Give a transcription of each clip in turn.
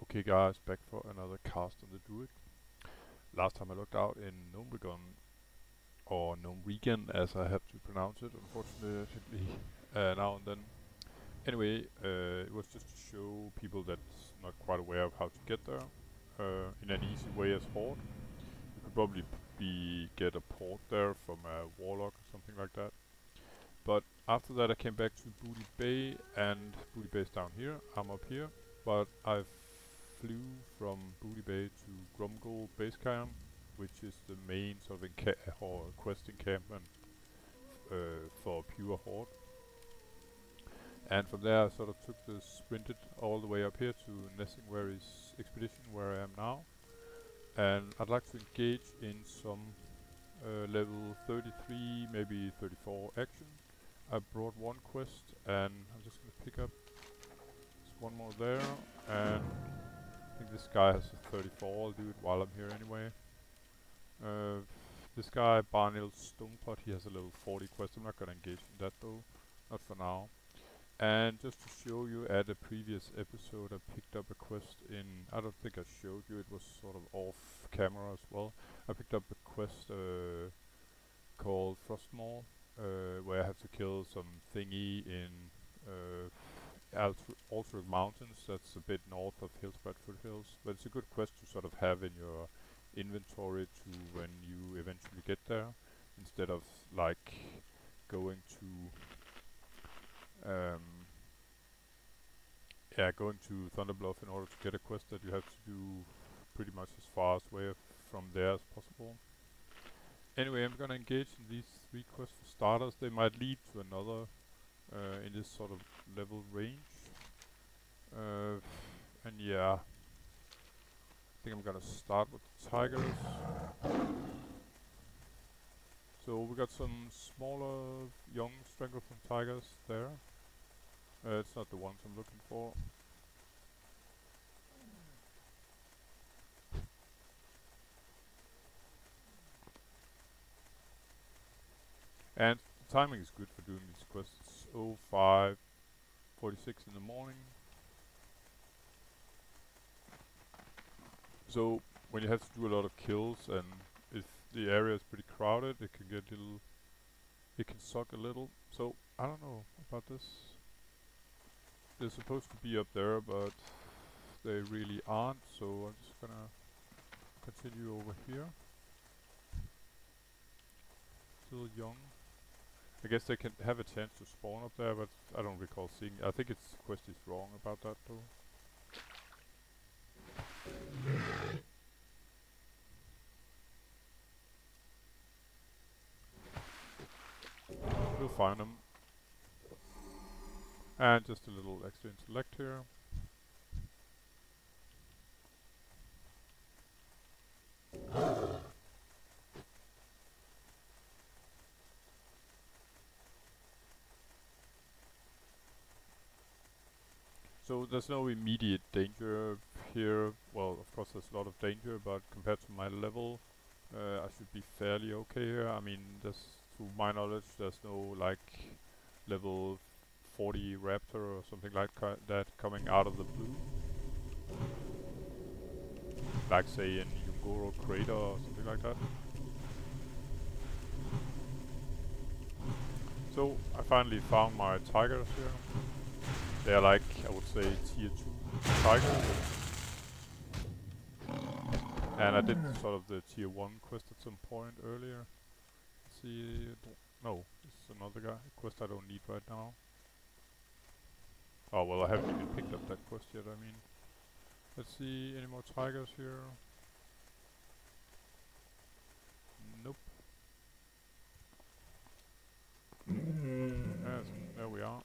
Okay guys, back for another cast on the druid. Last time I looked out in Gnomeregan, or Gnomeregan as I have to pronounce it unfortunately now and then. Anyway, it was just to show people that's not quite aware of how to get there in an easy way as Horde. You could probably get a port there from a warlock or something like that. But after that I came back to Booty Bay, and Booty Bay is down here, I'm up here. But I flew from Booty Bay to Grumgle Base Camp, which is the main sort of or quest encampment for pure Horde. And from there I sort of sprinted all the way up here to Nessingwary's expedition where I am now. And I'd like to engage in some level 33, maybe 34 action. I brought one quest and I'm just gonna pick up one more there, and I think this guy has a 34, I'll do it while I'm here anyway. This guy, Barnil Stonepot, he has a level 40 quest. I'm not gonna engage in that though, not for now. And just to show you, at a previous episode I picked up a quest in, I don't think I showed you, it was sort of off camera as well. I picked up a quest called Frostmaw, where I have to kill some thingy in Altered Mountains. That's a bit north of Hillspread Foothills, but it's a good quest to sort of have in your inventory to when you eventually get there, instead of like going to going to Thunderbluff in order to get a quest that you have to do pretty much as far away from there as possible. Anyway, I'm gonna engage in these 3 quests for starters. They might lead to another in this sort of level range. And yeah, I think I'm gonna start with the tigers. So we got some smaller young Stranglethorn tigers there. It's not the ones I'm looking for. And the timing is good for doing these quests. 05:46 in the morning. So when you have to do a lot of kills, and if the area is pretty crowded, it can get it can suck a little. So I don't know about this. They're supposed to be up there, but they really aren't, so I'm just gonna continue over here. Still young. I guess they can have a chance to spawn up there, but I don't recall seeing. I think its quest is wrong about that though. We'll find them. And just a little extra intellect here. So there's no immediate danger here. Well, of course there's a lot of danger, but compared to my level, I should be fairly okay here. I mean, to my knowledge, there's no like level 40 Raptor or something like that coming out of the blue. Like say in Yungoro Crater or something like that. So I finally found my tigers here. They're like, I would say, tier 2 tigers. And I did sort of the tier 1 quest at some point earlier. Let's see, no, this is another guy. Quest I don't need right now. Oh well, I haven't even picked up that quest yet, I mean. Let's see, any more tigers here? Nope. Yes, there we are.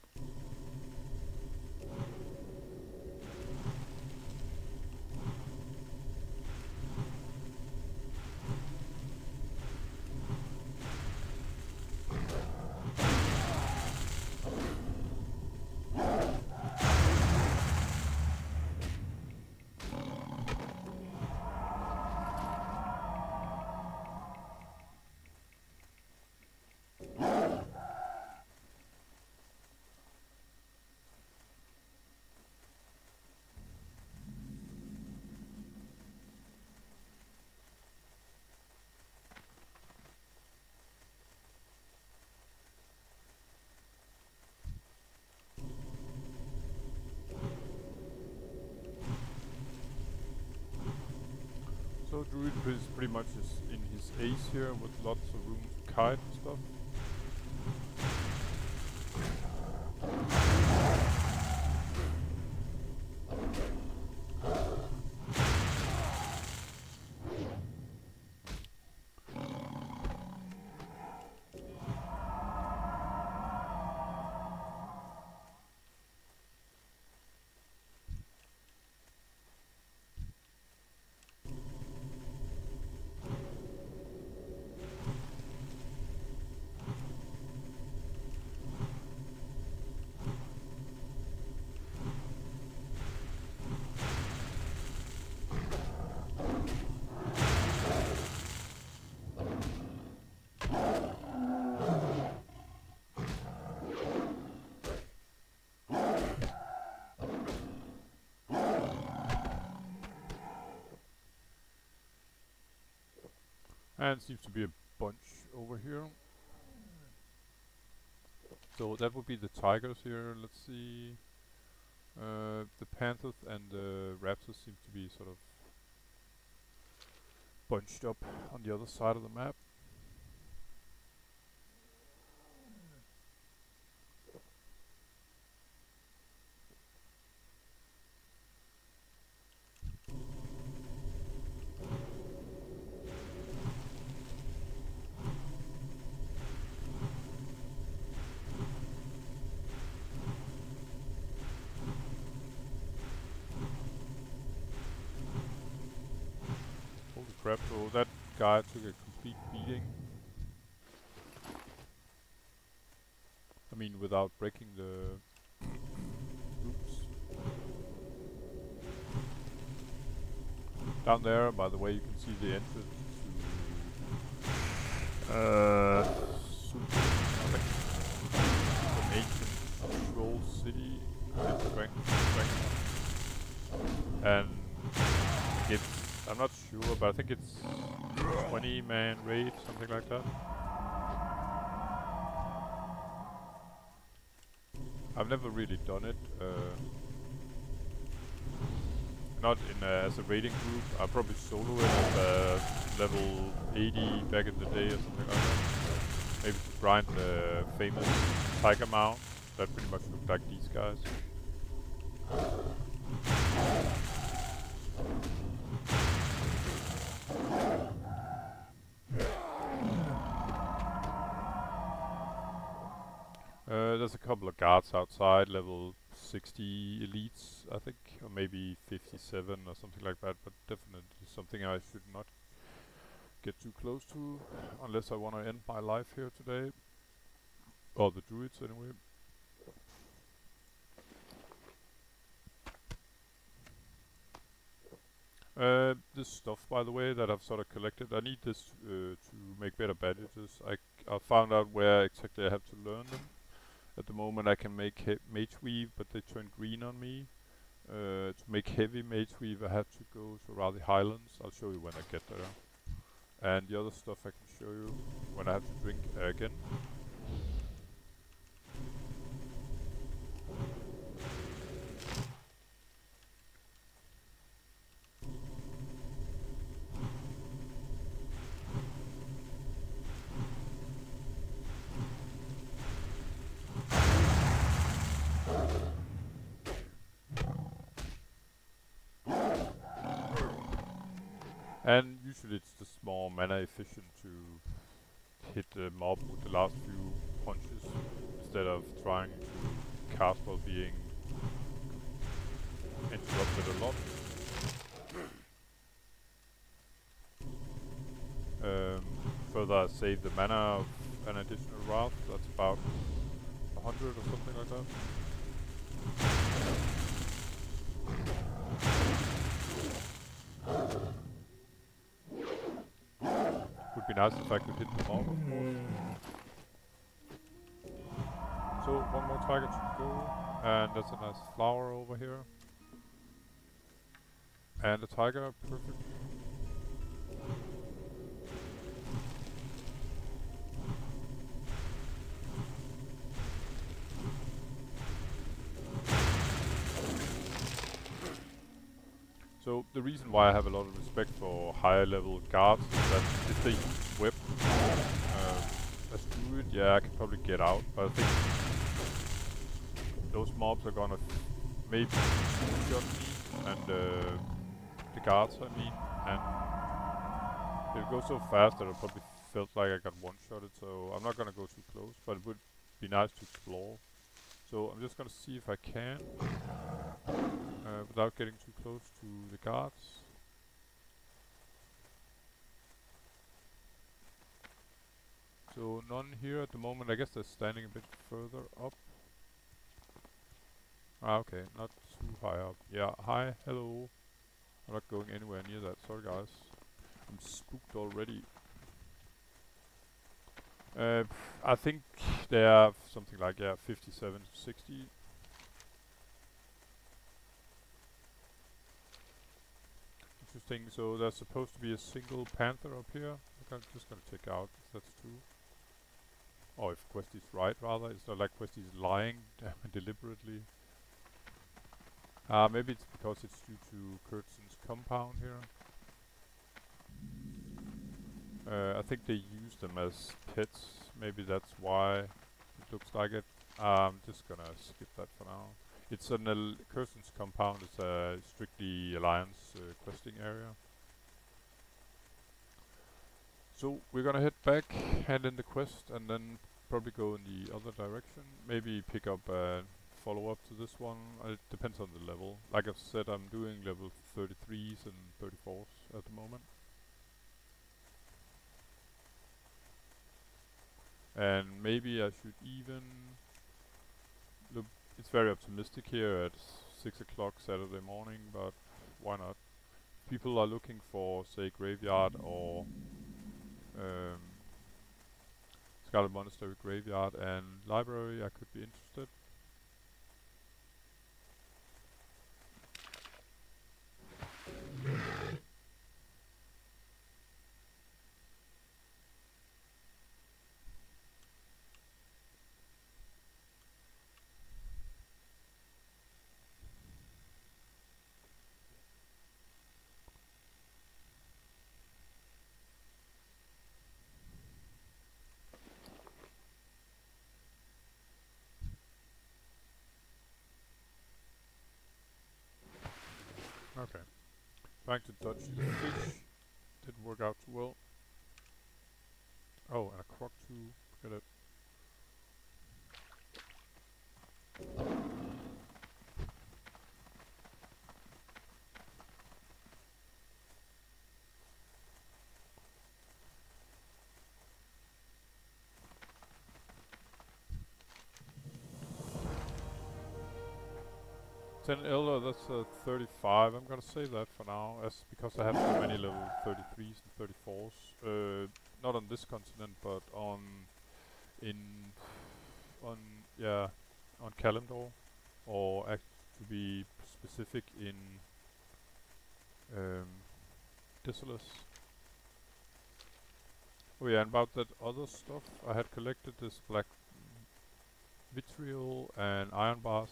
So druid is pretty much in his ace here with lots of room to kite and stuff. And seems to be a bunch over here. So that would be the tigers here. Let's see. The panthers and the raptors seem to be sort of bunched up on the other side of the map. Holy crap, so that guy took a complete beating. I mean, without breaking the roots. Down there, by the way, you can see the entrance to an ancient troll city in Stranglethorn. And it's, I'm not sure, but I think it's 20-man raid, something like that. I've never really done it. Not in as a raiding group. I probably solo it as level 80 back in the day or something like that. Maybe to grind the famous tiger mount that pretty much looked like these guys. There's a couple of guards outside, level 60 elites, I think, or maybe 57 or something like that, but definitely something I should not get too close to, unless I want to end my life here today. Or the druids, anyway. This stuff, by the way, that I've sort of collected, I need this to make better bandages. I found out where exactly I have to learn them. At the moment I can make mage weave, but they turn green on me. To make heavy mage weave I have to go to Raleigh Highlands. I'll show you when I get there. And the other stuff I can show you when I have to drink again. And usually it's the small mana efficient to hit the mob with the last few punches instead of trying to cast while being interrupted a lot. Further I save the mana of an additional wrath, that's about 100 or something like that. Would be nice if I could hit them all, of course. So, one more target to go, and there's a nice flower over here. And a tiger, perfect. So the reason why I have a lot of respect for higher level guards is that if they use whip as druid, yeah, I can probably get out, but I think those mobs are gonna maybe shot me and the guards, I mean, and it goes so fast that I probably felt like I got one-shotted, so I'm not gonna go too close, but it would be nice to explore. So I'm just gonna see if I can, without getting too close to the guards. So none here at the moment. I guess they're standing a bit further up. Ah, okay, not too high up. Yeah, hi, hello. I'm not going anywhere near that. Sorry, guys. I'm spooked already. I think they have something like 57 to 60. Interesting. So there's supposed to be a single panther up here. I'm just gonna check out if that's true. Or if Quest is right, rather. It's not like Quest is lying deliberately. Maybe it's because it's due to Kurtzen's compound here. I think they use them as pets. Maybe that's why it looks like it. I'm just gonna skip that for now. It's an Kurtzen's compound. It's a strictly Alliance questing area. So we're gonna head back, hand in the quest, and then probably go in the other direction. Maybe pick up a follow-up to this one. It depends on the level. Like I've said, I'm doing level 33s and 34s at the moment. And maybe I should even look. It's very optimistic here at 6 o'clock Saturday morning, but why not? People are looking for, say, Graveyard or Scarlet Monastery Graveyard and Library. I could be interested. Okay. Trying to dodge the fish. Didn't work out too well. Oh, and a croc too. Look at it. Ten Elder, that's 35. I'm gonna save that for now, as because I have so many level 33s and 34s. Not on this continent, but on Kalimdor, or to be specific in um, Dissolus. Oh yeah, and about that other stuff, I had collected this black vitriol and iron bars.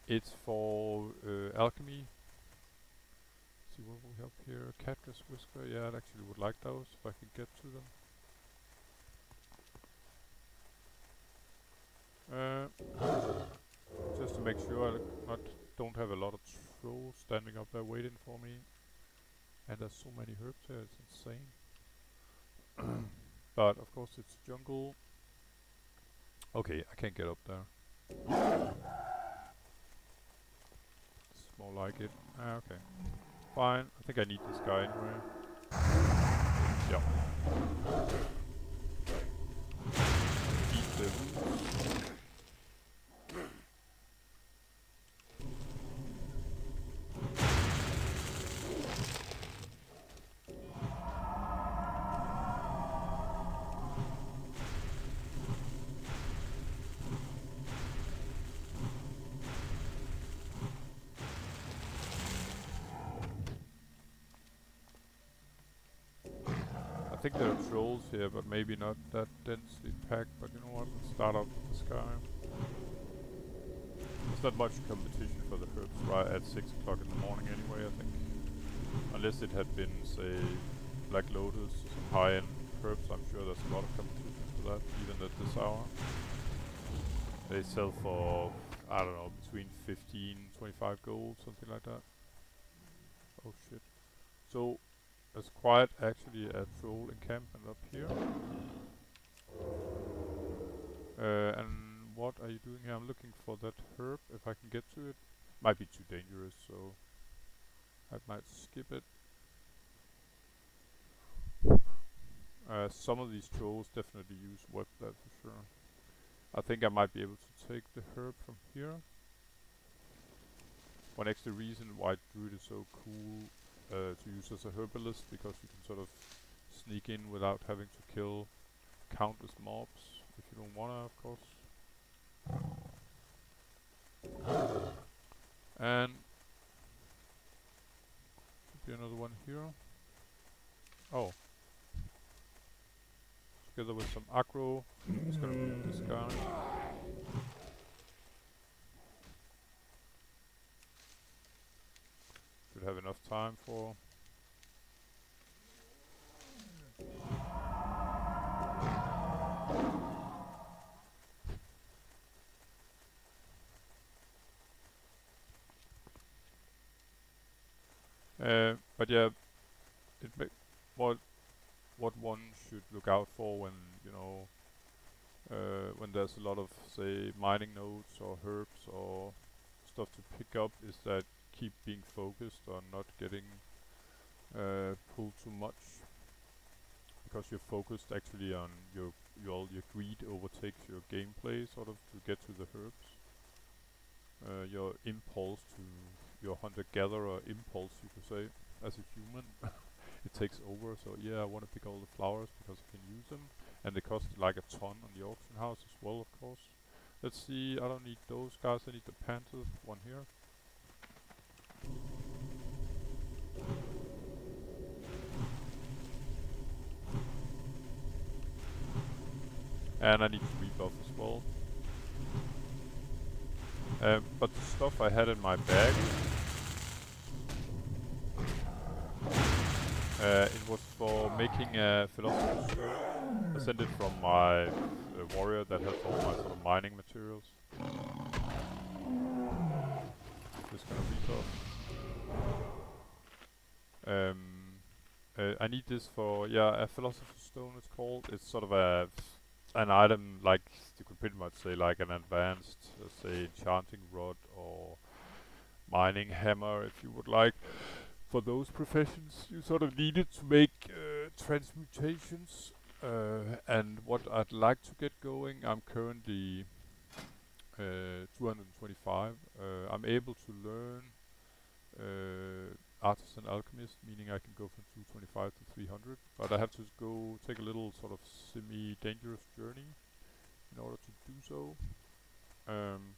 It's for alchemy. See what we have here. Cactus Whisker. Yeah, I actually would like those if I could get to them. Just to make sure I don't have a lot of trolls standing up there waiting for me. And there's so many herbs here, it's insane. But of course it's jungle. Okay, I can't get up there. It's more like it. Okay. Fine, I think I need this guy anyway. Yeah. Eat the roots. I think there are trolls here, but maybe not that densely packed. But you know what? Let's start out with this guy. There's not much competition for the herbs right at 6 o'clock in the morning anyway, I think. Unless it had been, say, Black Lotus, some high-end herbs, I'm sure there's a lot of competition for that, even at this hour. They sell for, I don't know, between 15, 25 gold, something like that. Oh shit. So, there's quite actually a troll encampment up here. And what are you doing here? I'm looking for that herb, if I can get to it. Might be too dangerous, so I might skip it. Some of these trolls definitely use web, that's for sure. I think I might be able to take the herb from here. One extra reason why druid is so cool to use as a herbalist, because you can sort of sneak in without having to kill countless mobs, if you don't wanna, of course. And should be another one here. Oh. Together with some aggro, it's gonna be this guy. Should have enough time for. But yeah, what one should look out for when, you know, when there's a lot of, say, mining nodes or herbs or stuff to pick up, is that keep being focused on not getting pulled too much, because you're focused actually on your greed overtakes your gameplay sort of to get to the herbs. Your impulse to your hunter-gatherer impulse, you could say, as a human, it takes over. So yeah, I want to pick all the flowers because I can use them, and they cost like a ton on the auction house as well, of course. Let's see, I don't need those guys, I need the Panther one here. And I need rebuff as well. But the stuff I had in my bag, it was for making a philosopher's stone. I sent it from my warrior that has all my sort of mining materials. Just gonna rebuff. I need this for, yeah, a philosopher's stone it's called. It's sort of an item, like you could pretty much say like an advanced, say, enchanting rod or mining hammer, if you would like. For those professions, you sort of need it to make transmutations. And what I'd like to get going, I'm currently 225. I'm able to learn Artisan Alchemist, meaning I can go from 225 to 300, but I have to go take a little sort of semi-dangerous journey in order to do so. And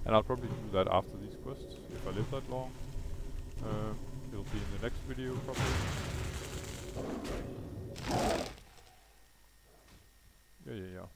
I'll probably do that after these quests, if I live that long. It'll be in the next video probably. Yeah.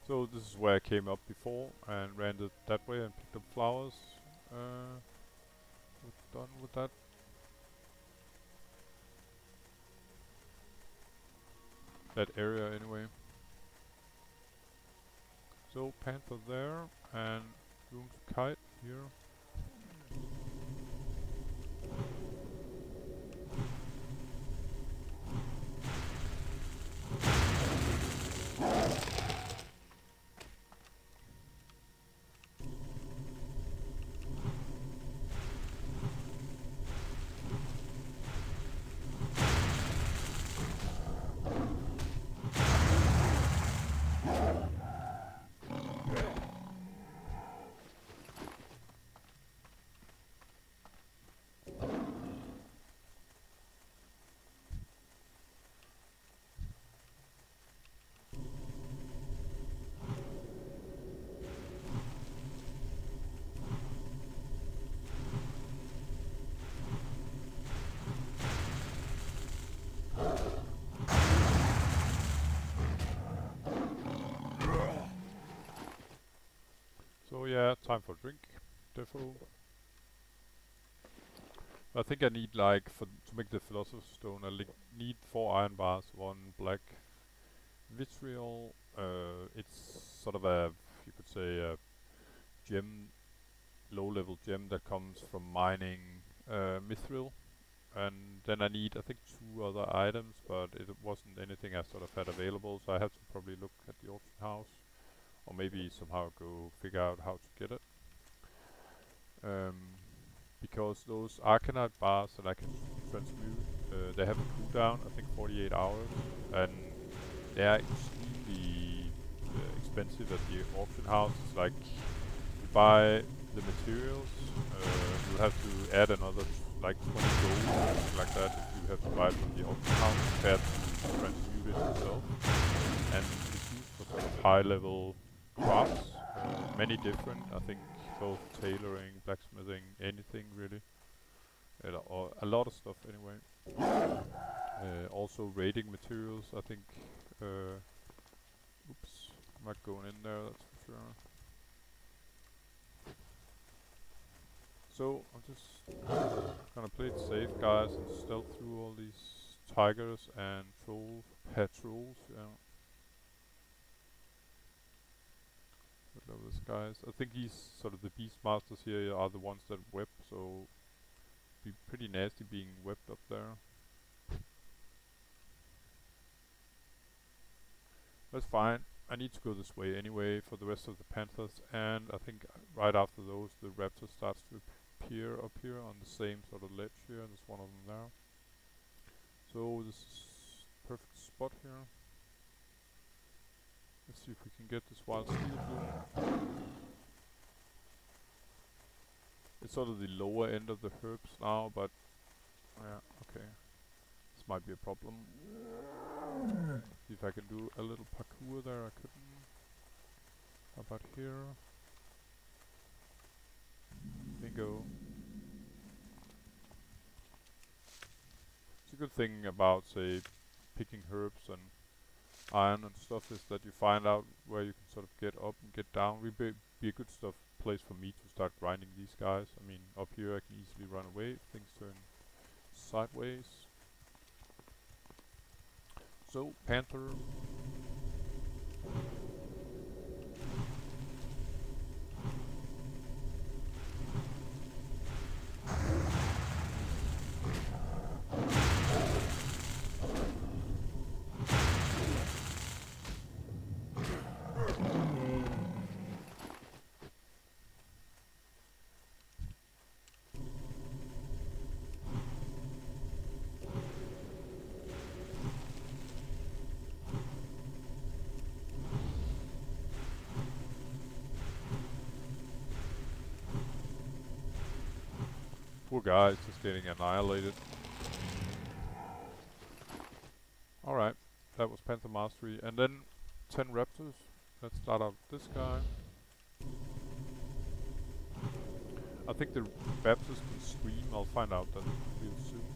So this is where I came up before and ran it that way and picked up flowers. We're done with that. That area anyway. So Panther there and room to kite here. So yeah, time for a drink. Defo. I think I need like to make the Philosopher's Stone. I need 4 iron bars, 1 black vitriol. It's sort of a, you could say, a gem, low-level gem that comes from mining mithril. And then I need, I think, 2 other items, but it wasn't anything I sort of had available, so I have to probably look at the auction house, or maybe somehow go figure out how to get it. Because those Arcanite bars that I can transmute, they have a cooldown, I think 48 hours, and they are extremely expensive at the auction house. It's like you buy the materials, you have to add another like 20 gold or something like that if you have to buy it from the auction house compared to transmute it yourself. And it's used for sort of high level crafts, many different, I think both tailoring, blacksmithing, anything really. Or a lot of stuff anyway. Also raiding materials, I think. Oops, I'm not going in there, that's for sure. So I'm just gonna play it safe, guys, and stealth through all these tigers and trolls. Yeah. I love this guys. I think these sort of the beast masters here are the ones that whip, so be pretty nasty being whipped up there. That's fine. I need to go this way anyway for the rest of the panthers, and I think right after those the raptor starts to appear up here on the same sort of ledge here. There's one of them there. So this is perfect spot here. Let's see if we can get this wild steel bloom. It's sort of the lower end of the herbs now, but yeah, okay. This might be a problem. See if I can do a little parkour there. I couldn't. How about here? Bingo. It's a good thing about, say, picking herbs and iron and stuff is that you find out where you can sort of get up and get down. Would be a good place for me to start grinding these guys. I mean, up here I can easily run away if things turn sideways. So, Panther. Poor guy is just getting annihilated. Alright, that was Panther Mastery. And then 10 Raptors. Let's start out with this guy. I think the Raptors can scream. I'll find out that real soon.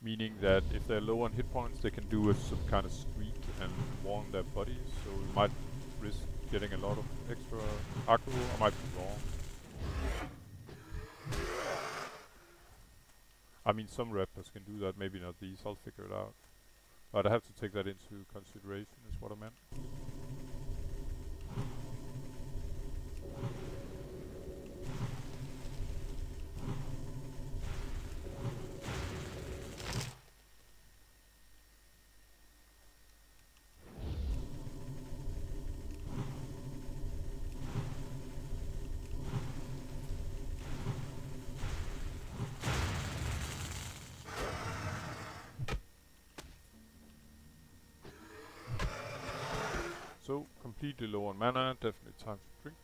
Meaning that if they're low on hit points, they can do some kind of squeak and warn their buddies. So we might risk getting a lot of extra aggro. I might be wrong. I mean, some Raptors can do that. Maybe not these. I'll figure it out. But I have to take that into consideration, is what I meant. So, completely low on mana, definitely time to drink.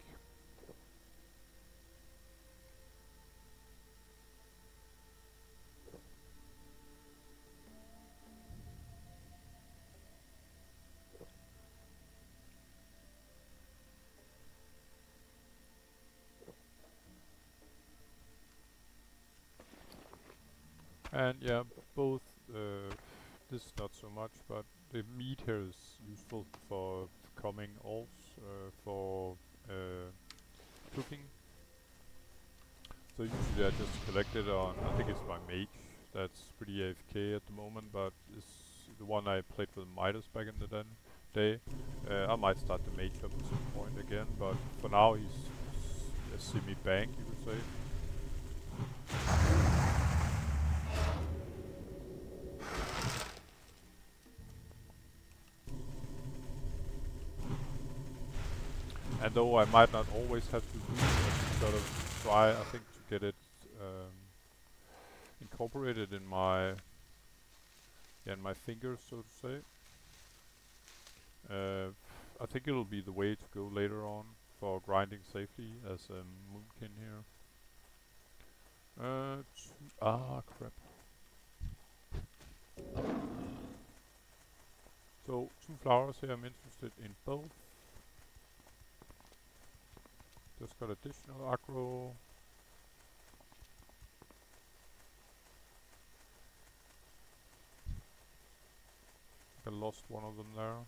And yeah, both this not so much, but the meat here is useful for coming alts, for cooking. So usually I just collect it on, I think it's my mage, that's pretty AFK at the moment, but it's the one I played with Midas back in the day. I might start the mage up at some point again, but for now he's a semi-bank, you could say. And though I might not always have to do it, I sort of try, I think, to get it incorporated in my fingers, so to say. I think it'll be the way to go later on for grinding safely as a moonkin here. Crap. So 2 flowers here, I'm interested in both. Just got additional aggro. I lost one of them there.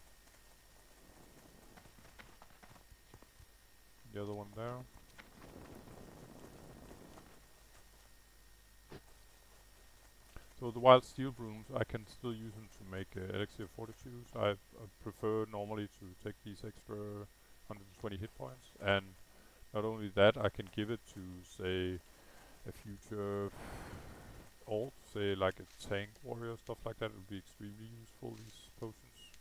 The other one there. So the wild steel brooms, I can still use them to make elixir of fortitude. I prefer normally to take these extra 120 hit points, and not only that, I can give it to, say, a future alt, say like a tank warrior, stuff like that. It would be extremely useful, these potions.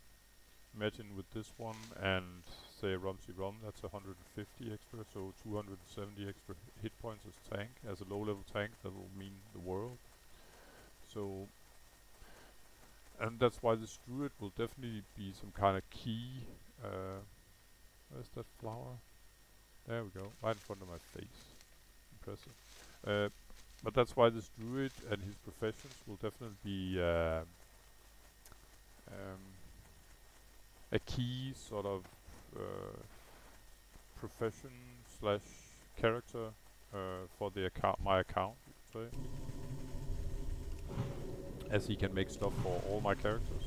Imagine with this one and say Rumsey Rum, that's 150 extra, so 270 extra hit points as tank. As a low level tank, that will mean the world. So, and that's why this druid will definitely be some kind of key. Where's that flower? There we go, right in front of my face. Impressive. But that's why this druid and his professions will definitely be a key sort of profession slash character for the account, my account, you could say. As he can make stuff for all my characters.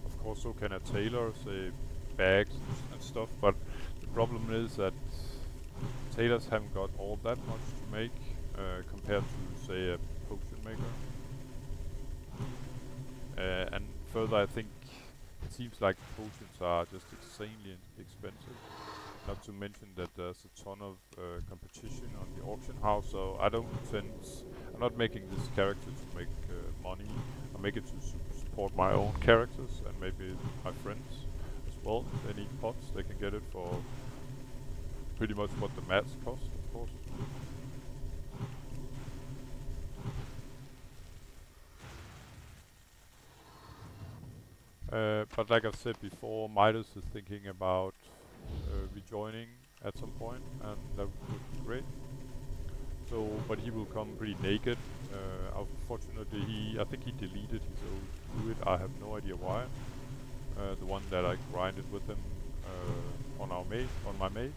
Of course, so can a tailor, say bags and stuff, but the problem is that tailors haven't got all that much to make compared to, say, a potion maker. And further, I think it seems like potions are just insanely expensive. Not to mention that there's a ton of competition on the auction house, so I'm not making this character to make money. I make it to support my own characters and maybe my friends as well. If they need pots, they can get it for pretty much what the mats cost, of course. But like I've said before, Midas is thinking about rejoining at some point, and that would be great. So, but he will come pretty naked. Unfortunately, I think he deleted his old druid. I have no idea why. The one that I grinded with him on my mage.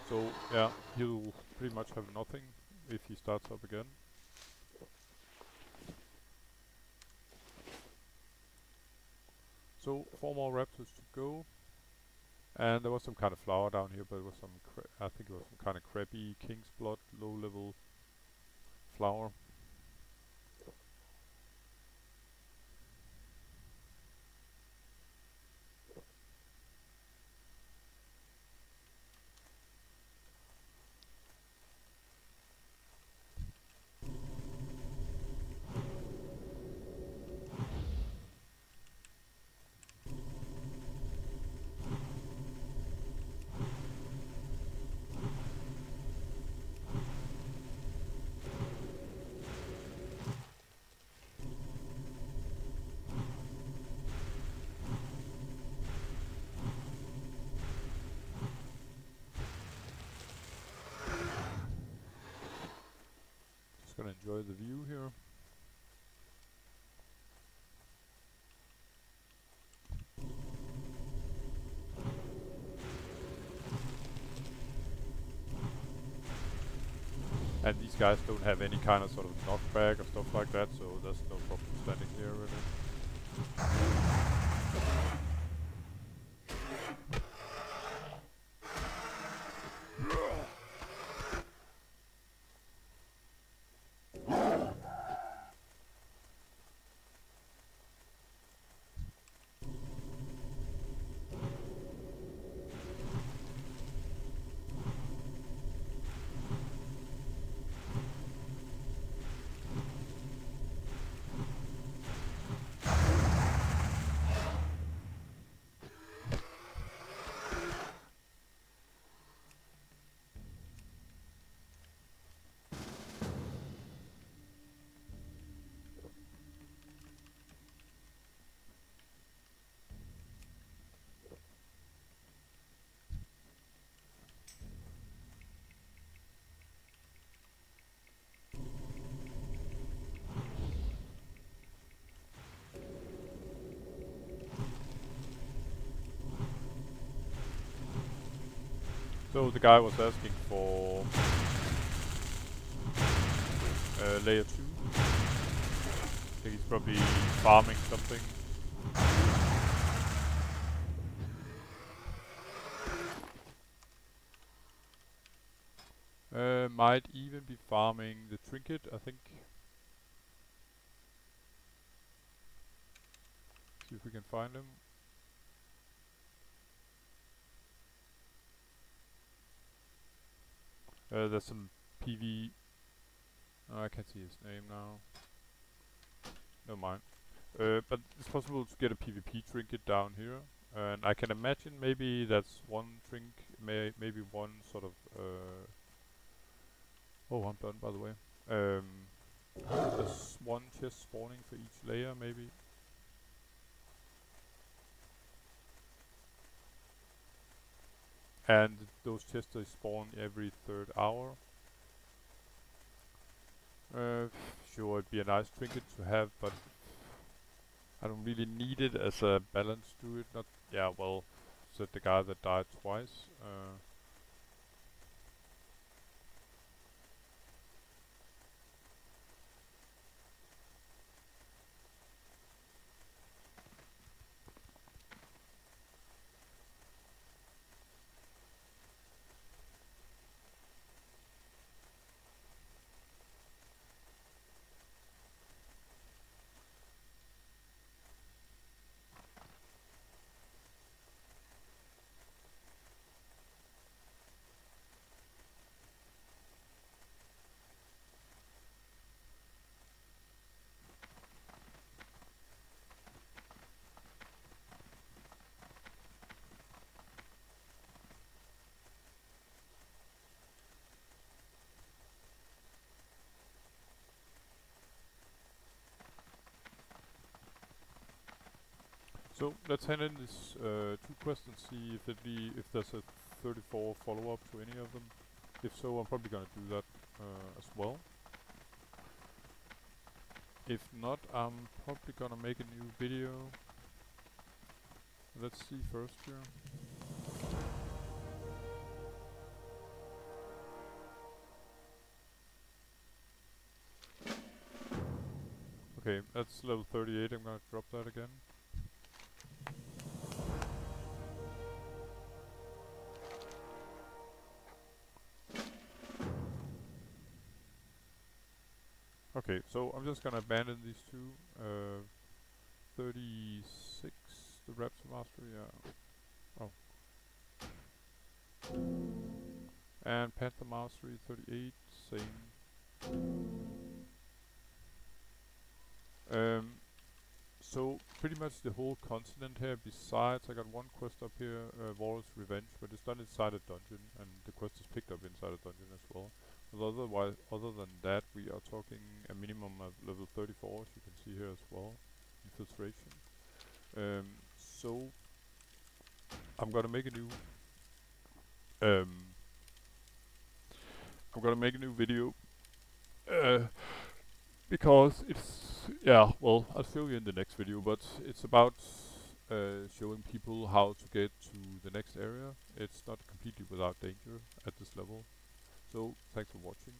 So yeah, he'll pretty much have nothing if he starts up again. So 4 more raptors to go. And there was some kind of flower down here, but it was some, I think it was some kind of crappy king's blood, low level flower. Just gonna enjoy the view here. And these guys don't have any kind of sort of knockback or stuff like that, so there's no problem standing here really. So the guy was asking for layer 2. I think he's probably farming something. Might even be farming the trinket, I think. See if we can find him. There's some PV. Oh, I can't see his name now. Never mind. But it's possible to get a PvP trinket down here. And I can imagine maybe that's one maybe one sort of. Oh, I'm done by the way. There's one chest spawning for each layer, maybe. And those chests they spawn every 3rd hour. Sure, it'd be a nice trinket to have, but I don't really need it as a balance druid. Not, yeah, well, said the guy that died twice. So let's hand in this 2 quests and see if there's a 34 follow-up to any of them. If so, I'm probably gonna do that as well. If not, I'm probably gonna make a new video. Let's see first here. Okay, that's level 38. I'm gonna drop that again. Okay, so I'm just gonna abandon these 2. 36, the Raptor Mastery, yeah. Oh. And Panther Mastery, 38, same. So pretty much the whole continent here. Besides, I got one quest up here, War's Revenge, but it's done inside a dungeon, and the quest is picked up inside a dungeon as well. But other than that, we are talking a minimum of level 34, as you can see here as well. Infiltration. So I'm gonna make a new. I'm gonna make a new video. Because it's, yeah, well, I'll show you in the next video, but it's about showing people how to get to the next area. It's not completely without danger at this level. So, thanks for watching.